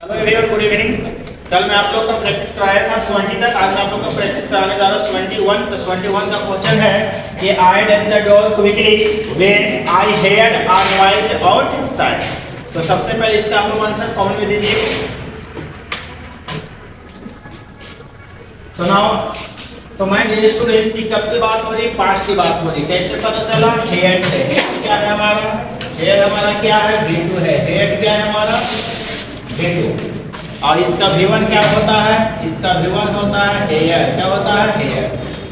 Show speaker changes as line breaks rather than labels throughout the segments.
Hello everyone, good evening. कल मैं आप लोग का प्रैक्टिस कराया था 20 तक। आज मैं आप लोग का प्रैक्टिस कराने जा रहा हूँ 21। तो 21 का क्वेश्चन है कि I dash the door quickly when I heard a noise outside। तो सबसे पहले इसका आप लोग आंसर कमेंट में दीजिए। सुनाओ। तो मैं डियर स्टूडेंट्स, कब की बात हो रही? पास्ट की बात हो रही। कैसे पता चला? हेयर से। क्या है हमारा? हेयर हमारा क्या है? V2 है। हेयर क्या है हमारा? V2। और इसका V1 क्या होता है? इसका V1 होता है हेयर। क्या होता है? हेयर।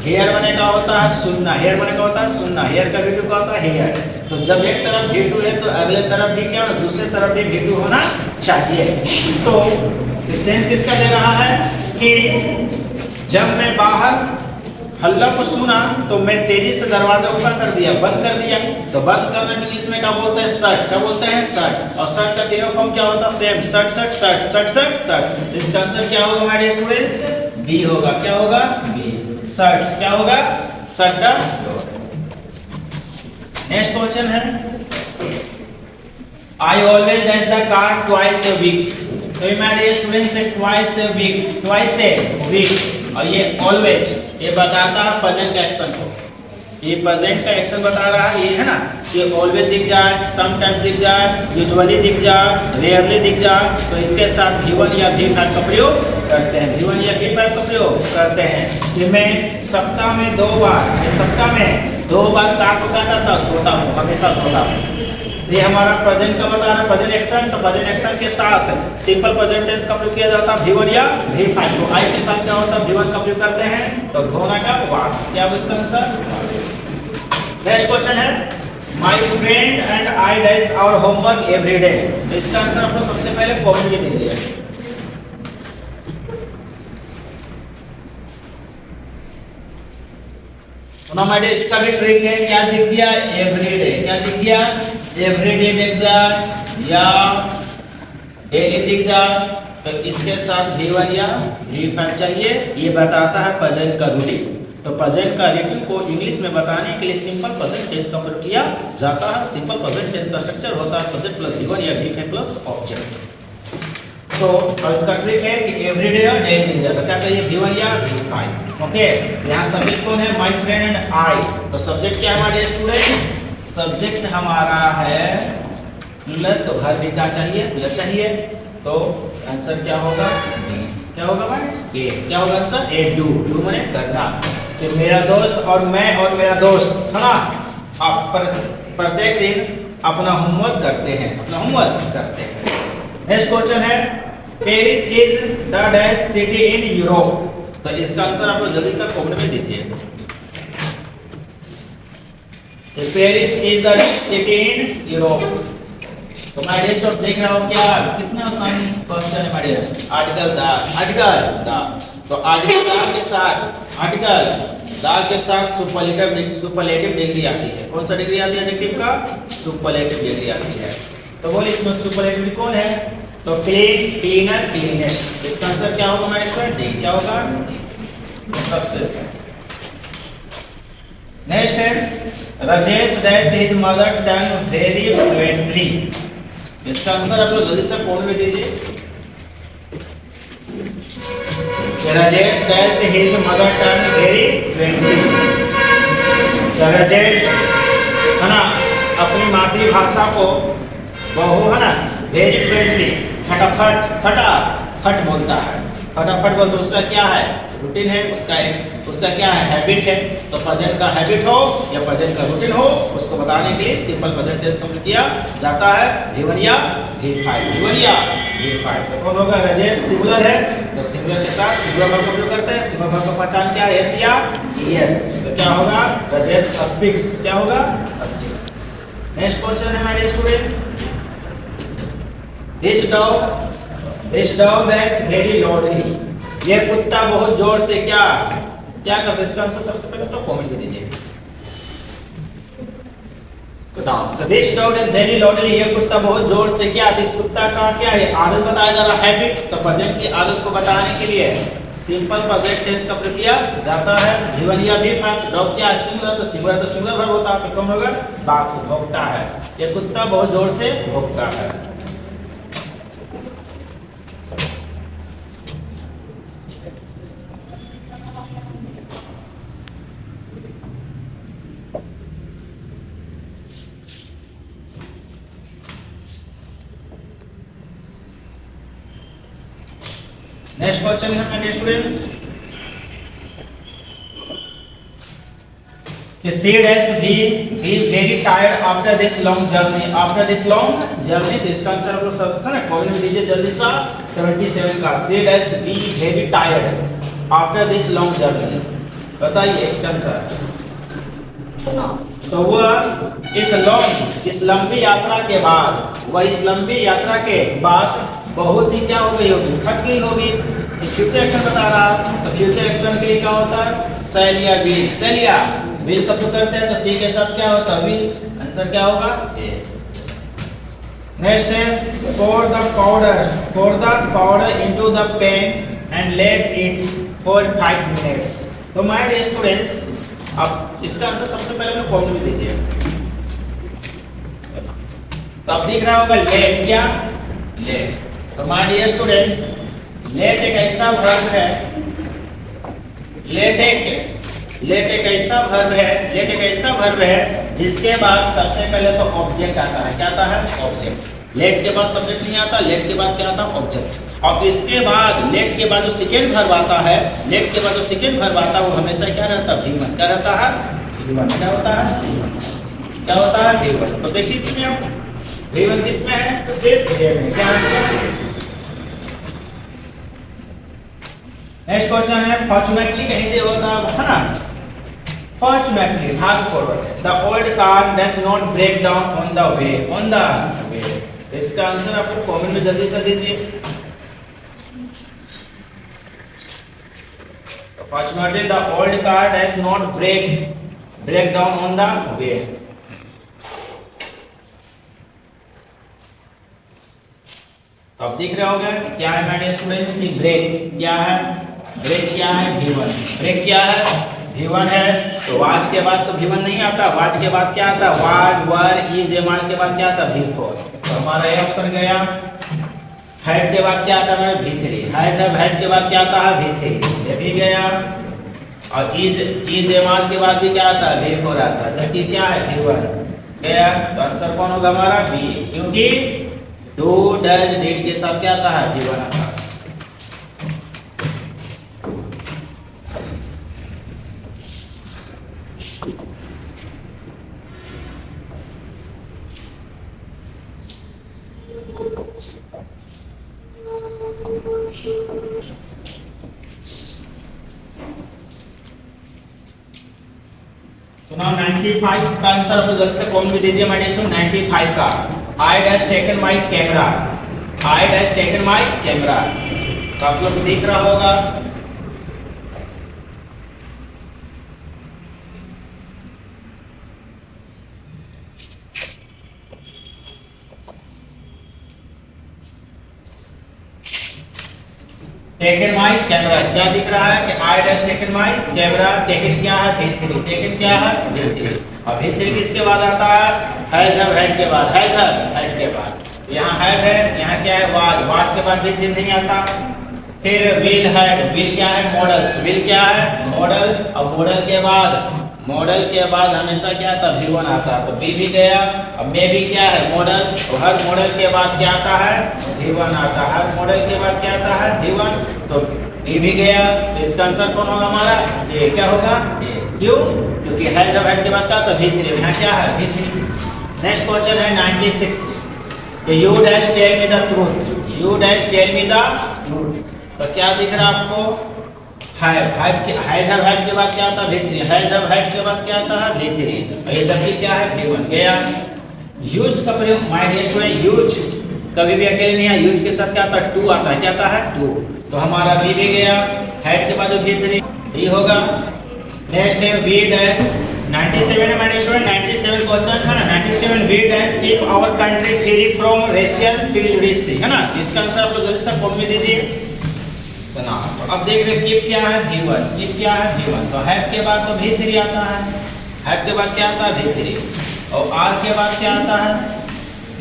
हेयर बने का होता है सुनना। हेयर बने का होता है सुनना। हेयर का V2 का होता है हेयर। तो जब एक तरफ V2 है तो अगले तरफ भी क्या, दूसरे तरफ भी V2 होना चाहिए। तो सेंस किसका दे रहा है कि जब मैं बाहर हल्ला को सुना तो मैं तेजी से दरवाजा ऊपर कर दिया, बंद कर दिया। तो बंद करने के इंग्लिश में क्या बोलते हैं? शट। क्या बोलते हैं? शट। और शट का तीनों फॉर्म क्या होता है? Same. Shut shut shut shut shut shut. इसका आंसर क्या होगा हमारे स्टूडेंट्स? बी होगा। क्या होगा? बी। शट क्या होगा? Shut the door. Next question है I always dash the car twice a week. तो हमारे स्टूडेंट्स से twice a week, twice a week. और ये ऑलवेज, ये बताता है प्रेजेंट एक्शन को। ये प्रेजेंट का एक्शन बता रहा है, ये है ना। ये ऑलवेज दिख जाए, समटाइम्स दिख जाए, यूजुअली दिख जाए, रेयरली दिख जाए, तो इसके साथ V1 या V5 का प्रयोग करते हैं। V1 या V5 का प्रयोग करते हैं। कि मैं सप्ताह में 2 बार, मैं सप्ताह में 2 बार कार को क्या करता? धोता हूँ, हमेशा धोता हूँ। ये हमारा प्रेजेंट का बता रहा है, प्रेजेंट एक्शन। तो प्रेजेंट एक्शन के साथ सिंपल प्रेजेंट टेंस का प्रयोग किया जाता है V1 या V5। तो आई के साथ क्या होता है? V1 का प्रयोग करते हैं। तो धोना का वाश। क्या होगा इसका आंसर? वाश। नेक्स्ट क्वेश्चन है my friend and I dash our homework every day. तो इसका आंसर आप लोग सबसे पहले कमेंट में दीजिए। हमारे इसका भी ट्रिक है। क्या दिख गया? एवरीडे। क्या दिख गया? एवरीडे दिख जाए या डेली दिख जाए तो इसके साथ V1 या V5 चाहिए। ये बताता है प्रेजेंट का रूटीन। तो प्रेजेंट का रूटीन को इंग्लिश में बताने के लिए सिंपल प्रेजेंट टेंस का प्रयोग किया जाता है। सिंपल प्रेजेंट टेंस का स्ट्रक्चर होता है सब्जेक्ट प्लस V1 या V5 प्लस ऑब्जेक्ट। तो और इसका ट्रिक है कि एवरीडे और डेली दिख जाए तो क्या चाहिए? V1 या V5। ओके। यहाँ सब्जेक्ट कौन है? माय फ्रेंड एंड आई। तो सब्जेक्ट क्या है हमारे स्टूडेंट्स? सब्जेक्ट हमारा है प्लस, तो घर भी क्या चाहिए? प्लस चाहिए। तो आंसर क्या होगा? बी। क्या होगा भाई? ए। क्या होगा आंसर? ए। डू। डू माने करना। कि मेरा दोस्त और मैं और मेरा दोस्त है ना, आप प्रत्येक दिन अपना होमवर्क करते हैं, अपना होमवर्क करते हैं। नेक्स्ट क्वेश्चन है Paris is the dash city in Europe. तो इसका आंसर आप लोग जल्दी से कमेंट में दीजिए। Paris is the dash city in Europe. तो मैं नेक्स्ट और देख रहा हूँ क्या, कितना आसान क्वेश्चन है हमारे। Article the, article the. तो आर्टिकल द के साथ, आर्टिकल द के साथ सुपरलेटिव डिग्री आती है। कौन सा डिग्री आती है? एडजेक्टिव का सुपरलेटिव डिग्री आती है। तो बोलिए इसमें सुपरलेटिव कौन है? तो क्लीन, क्लीनर, क्लीनेस्ट। इसका आंसर क्या होगा हमारे स्टूडेंट? डी। क्या होगा? सबसे। नेक्स्ट है Rajesh dash his mother tongue very fluently. इसका आंसर आप लोग जल्दी से कमेंट में दीजिए। Rajesh dash his mother tongue very fluently. Rajesh है ना अपनी मातृभाषा को बहु है ना वेरी फ्लुएंटली, फटाफट, फटाफट बोलता है। फटाफट बोलते उसका क्या है? रूटीन है। उसका क्या है? हैबिट है। तो प्रेजेंट का हैबिट हो या प्रेजेंट का रूटीन हो, उसको बताने के लिए सिंपल प्रेजेंट टेंस का प्रयोग किया जाता है V1 या V5। V1 या V5। तो कौन होगा? राजेश सिंगुलर है तो सिंगुलर के साथ सिंगुलर वर्ब का प्रयोग करते हैं। सिंगुलर वर्ब का पहचान क्या है? एस या ईएस। तो क्या होगा? राजेश स्पीक्स। क्या होगा? स्पीक्स। नेक्स्ट क्वेश्चन है my students this dog that's very loudly. ये कुत्ता बहुत जोर से क्या करता है? इसका आंसर सबसे पहले तो कमेंट में दीजिए। तो this dog is very loudly. ये कुत्ता बहुत जोर से क्या? इस कुत्ता का क्या है? आदत बताया जा रहा है, हैबिट। तो प्रेजेंट की आदत को बताने के लिए सिंपल प्रेजेंट टेंस का प्रयोग किया जाता है V1 या V5। डॉग क्या है? सिंगुलर। तो सिंगुलर वर्ब होता है। तो कौन होगा? बाक्स, भौंकता है। ये कुत्ता बहुत जोर से भौंकता है। नेक्स्ट क्वेश्चन है मेरे स्टूडेंट्स कि C dash be very tired after this long journey, after this long journey। तो इसका आंसर आप लोग सबसे ना कॉमेंट में दीजिए जल्दी सा 77 का C dash be very tired after this long journey। बताइए इसका आंसर। तो वह इस लंबी यात्रा के बाद बहुत ही क्या हो गई होगी, थक गई होगी। फ्यूचर एक्शन बता रहा, तो फ्यूचर एक्शन के लिए क्या होता है, सेलिया विल। सेलिया विल कब करते हैं तो सी के साथ क्या होता है, विल। आंसर क्या होगा, ए। नेक्स्ट है pour the powder into the pan and let it for 5 minutes। तो माय डियर स्टूडेंट्स, अब इसका आंसर सबसे पहले अपने कॉमेंट में दीजिए। तो अब दिख रहा होगा लेट, क्या लेट। तो माय डियर स्टूडेंट्स, लेट एक ऐसा वर्ब है, लेट एक ऐसा वर्ब है जिसके बाद सबसे पहले तो ऑब्जेक्ट आता है। क्या आता है, ऑब्जेक्ट। लेट के बाद सब्जेक्ट नहीं आता, लेट के बाद क्या आता है, ऑब्जेक्ट। और इसके बाद लेट के बाद जो सेकंड वर्ब आता है, वो हमेशा क्या रहता है, V1। क्या रहता है, V1। क्या होता है, V1। तो देखिए इसमें अब V1 किसमें है, तो सिर्फ A में। क्या आंसर। नेक्स्ट क्वेश्चन है फॉर्चूनेटली कहीं पे होता है ना, फॉर्चूनेटली भाग forward. The old car does not break down on the way. इसका आंसर आपको कमेंट में जल्दी से दीजिए। Fortunately the old car does not break down on the way. तो अब दिख रहा होगा क्या है मेरे स्टूडेंट्स, ब्रेक क्या है, V1। ब्रेक क्या है, V1 है। तो वाज के बाद तो V1 नहीं आता, वाज के बाद क्या आता, वाज, वर, इज, एमान के बाद क्या आता, V4। तो हमारा ये ऑप्शन गया। हेड के बाद क्या आता है, V3। हेड के बाद क्या आता है, V3, ये भी गया। और इज एमान के बाद भी क्या आता है, V4 आता है, जबकि क्या है, V1 गया। तो आंसर कौन होगा हमारा, बी, क्योंकि डू डज डिड के साथ क्या आता है, V1 आता है। So now 95 का आंसर आप जल्दी से कॉमेंट में दीजिए माय डियर स्टूडेंट। 95 का I dash taken my camera। तो आप लोग दिख रहा होगा। टेकन माई कैमरा क्या दिख रहा है कि I dash taken my camera. Taken क्या है, V3। टेकन क्या है, V3। और V3 किसके बाद आता है, हैड के बाद। हैड के बाद यहाँ है, यहाँ क्या है, वाज के बाद V3 नहीं आता। फिर विल क्या है, मॉडल्स। विल क्या है, मॉडल। और मॉडल के बाद हमेशा क्या आता, V1 आता। तो बी भी गया। अब मे भी क्या है, मॉडल। तो हर मॉडल के बाद क्या आता है, V1 आता। हर मॉडल के बाद क्या आता है, V1। तो बी भी गया। तो इसका आंसर कौन होगा हमारा, ए। क्या होगा, ए। क्यों, क्योंकि हेड के बाद क्या आता, V3। यहाँ क्या है, V3। नेक्स्ट क्वेश्चन है 96। You dash tell me the truth. तो क्या दिख रहा है आपको, हैव के बाद क्या आता है, V3। हैड के बाद क्या आता है, V3। और ये जबकि क्या है, V1 गया। यूज्ड का प्रयोग माय डियर स्टूडेंट, यूज कभी भी अकेले नहीं है, यूज के साथ क्या आता है, टू आता है। क्या आता है, टू। तो हमारा बी भी गया। हेड के बाद जो V3 ये होगा। नेक्स्ट है वी डैश 97 है माय स्टूडेंट। 97 क्वेश्चन है ना, 97 we dash keep our country free from Russian prejudice, है ना। इसका आंसर आप लोग जल्दी से कॉमेंट में दीजिए। अब देख रहे कीप क्या है, V1। कीप क्या है, V1। तो हैव के बाद तो V3 आता है। हैव के बाद क्या आता है, V3। और आर के बाद क्या आता है,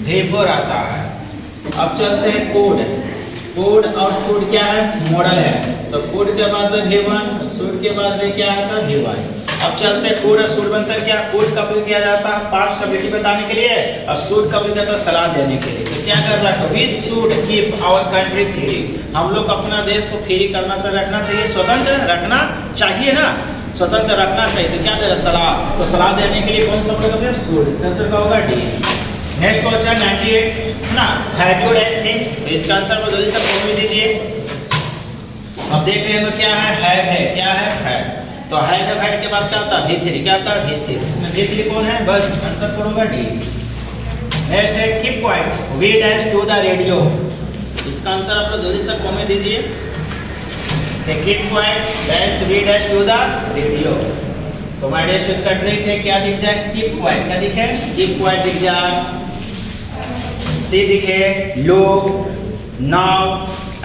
V4 आता है। अब चलते हैं कोड और सूट क्या है, मॉडल है। तो कोड के बाद V1, सूट के बाद क्या आता है, V1। अब चलते हैं कोड और सूट बनता है क्या, कोड का प्रयोग किया जाता है पास्ट का बताने के लिए, और सूट का प्रयोग किया जाता है सलाह देने के लिए। क्या कर रहा है, we should keep our country free, हम लोग अपना देश को फ्री करना रखना चाहिए, स्वतंत्र रखना चाहिए ना, स्वतंत्र रखना चाहिए। तो क्या दे रहा, सलाह, तो सलाह देने के लिए कौन सा वर्ड है, शुड, इसका आंसर क्या होगा, डी। नेक्स्ट क्वेश्चन 98 है ना, हैव यू डैश हिम, तो इसका आंसर को जल्दी से कॉपी दीजिए। अब देख रहे हैं क्या है, हैव है, क्या है, तो हैव के बाद क्या आता है, V3, क्या आता है, V3, इसमें V3 कौन है, बस आंसर करूंगा डी। नेक्स्ट है keep quiet, we dash to the radio, इसका आंसर आप लोग जल्दी से कॉमेंट दीजिए। Keep quiet dash we dash to the radio, तो माय डैश इसका ट्रिक है, क्या दिख जाए, कीप क्वाइट, क्या दिखे, कीप क्वाइट दिख जाए, सी दिखे, लुक, नाउ,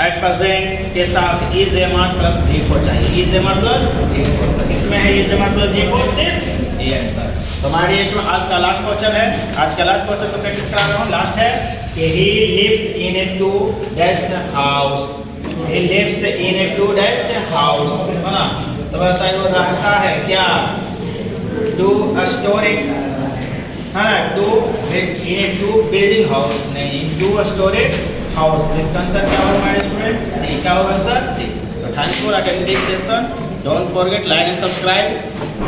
एट प्रेजेंट के साथ इज एमआर प्लस डी को चाहिए, इज एमआर प्लस डी को, तो इसमें है इज एमआर प्लस डी को, सिर्फ ये आंसर। तो हमारे इसमें आज का लास्ट क्वेश्चन है, आज का लास्ट क्वेश्चन को प्रैक्टिस करा रहा हूँ, लास्ट है कि he lives in a two dash house, he lives in a two dash house, है ना, तो बताइए वो रहता है क्या, टू स्टोरी, हाँ, two in a two building house, नहीं, टू स्टोरी हाउस, इसका आंसर क्या होगा हमारे स्टूडेंट, सी, क्या होगा आंसर, सी। तो thanks for attending this session, don't forget like and subscribe.